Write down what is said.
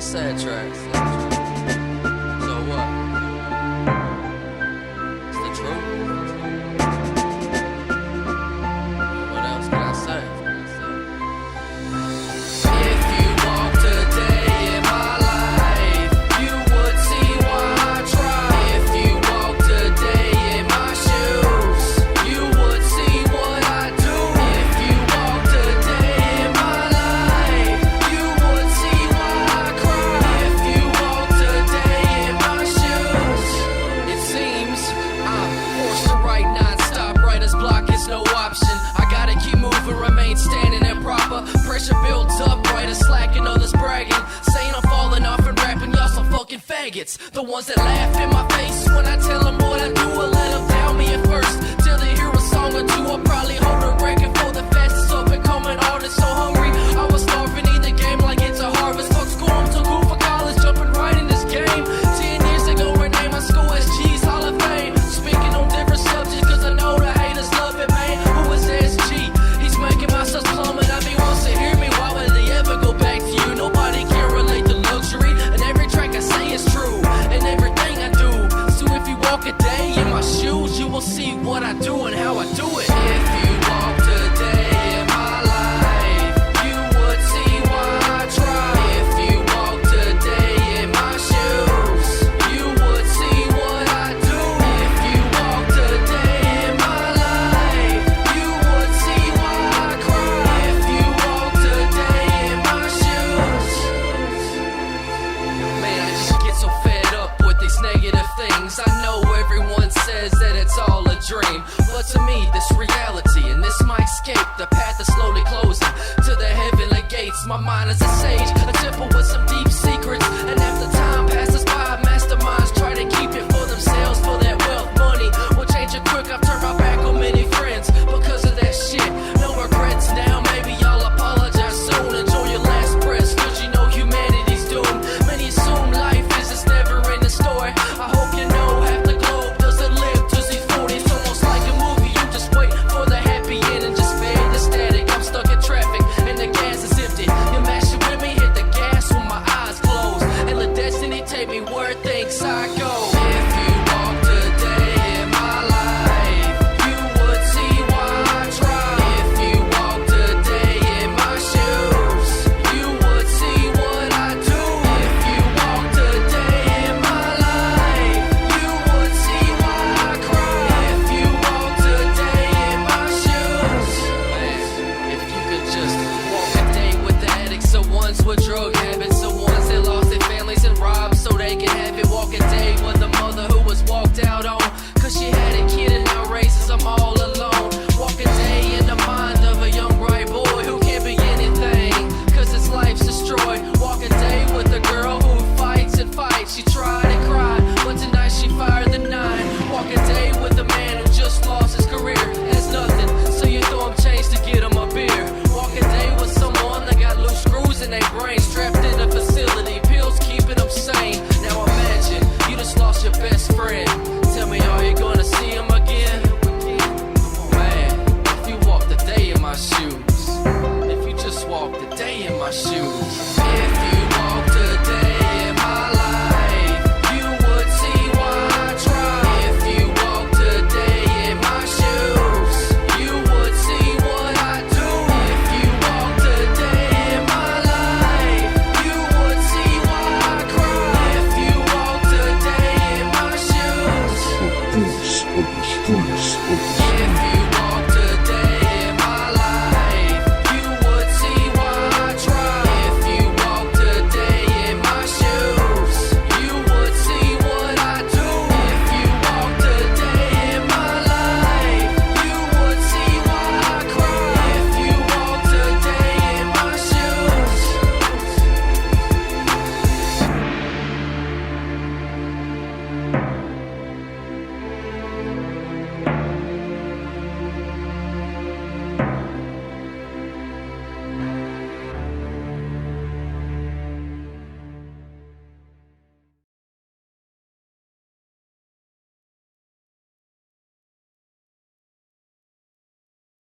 sad track. So what? It's the truth. What else can I say? If you walked today in my life, you would see why I try. If you walked today in my shoes, you would see what I do. If you walked today in my life, you would see why I cry. If you walked today in my shoes, it seems I'm forced to write non-stop. Writer's block is no option. I gotta keep moving, remain standing and proper. Pressure builds up, writers slacking, others bragging, saying I'm falling off and rapping, y'all some fucking faggots. The ones that laugh in my face when I tell them what I do, or let them down me at first. Till they hear a song or two, I'll probably hold a record for the fastest up and coming artist. So hungry, I was starving, eat the game like it's a harvest. Fuck school, I'm too cool for college, jumping right in this game. 10 years ago, rename my school as G's Hall of Fame. Speaking on different subjects, cause I know the haters love it, man. Who is SG? He's making my stuff plummet. I mean, once they hear me, why would they ever go back to you? Nobody can relate to luxury, and every track I say is true, and everything I do. So if you walk a day in my shoes, you will see what I do and how I do it. If you walk today in my life, you would see why I try. If you walk today in my shoes, you would see what I do. If you walk today in my life, you would see why I cry. If you walk today in my shoes, man, I just get so fed up with these negative things. I know everyone says that it's all a dream, but to me this reality, and this my escape. The path is slowly closing to the heavenly gates. My mind is a sage,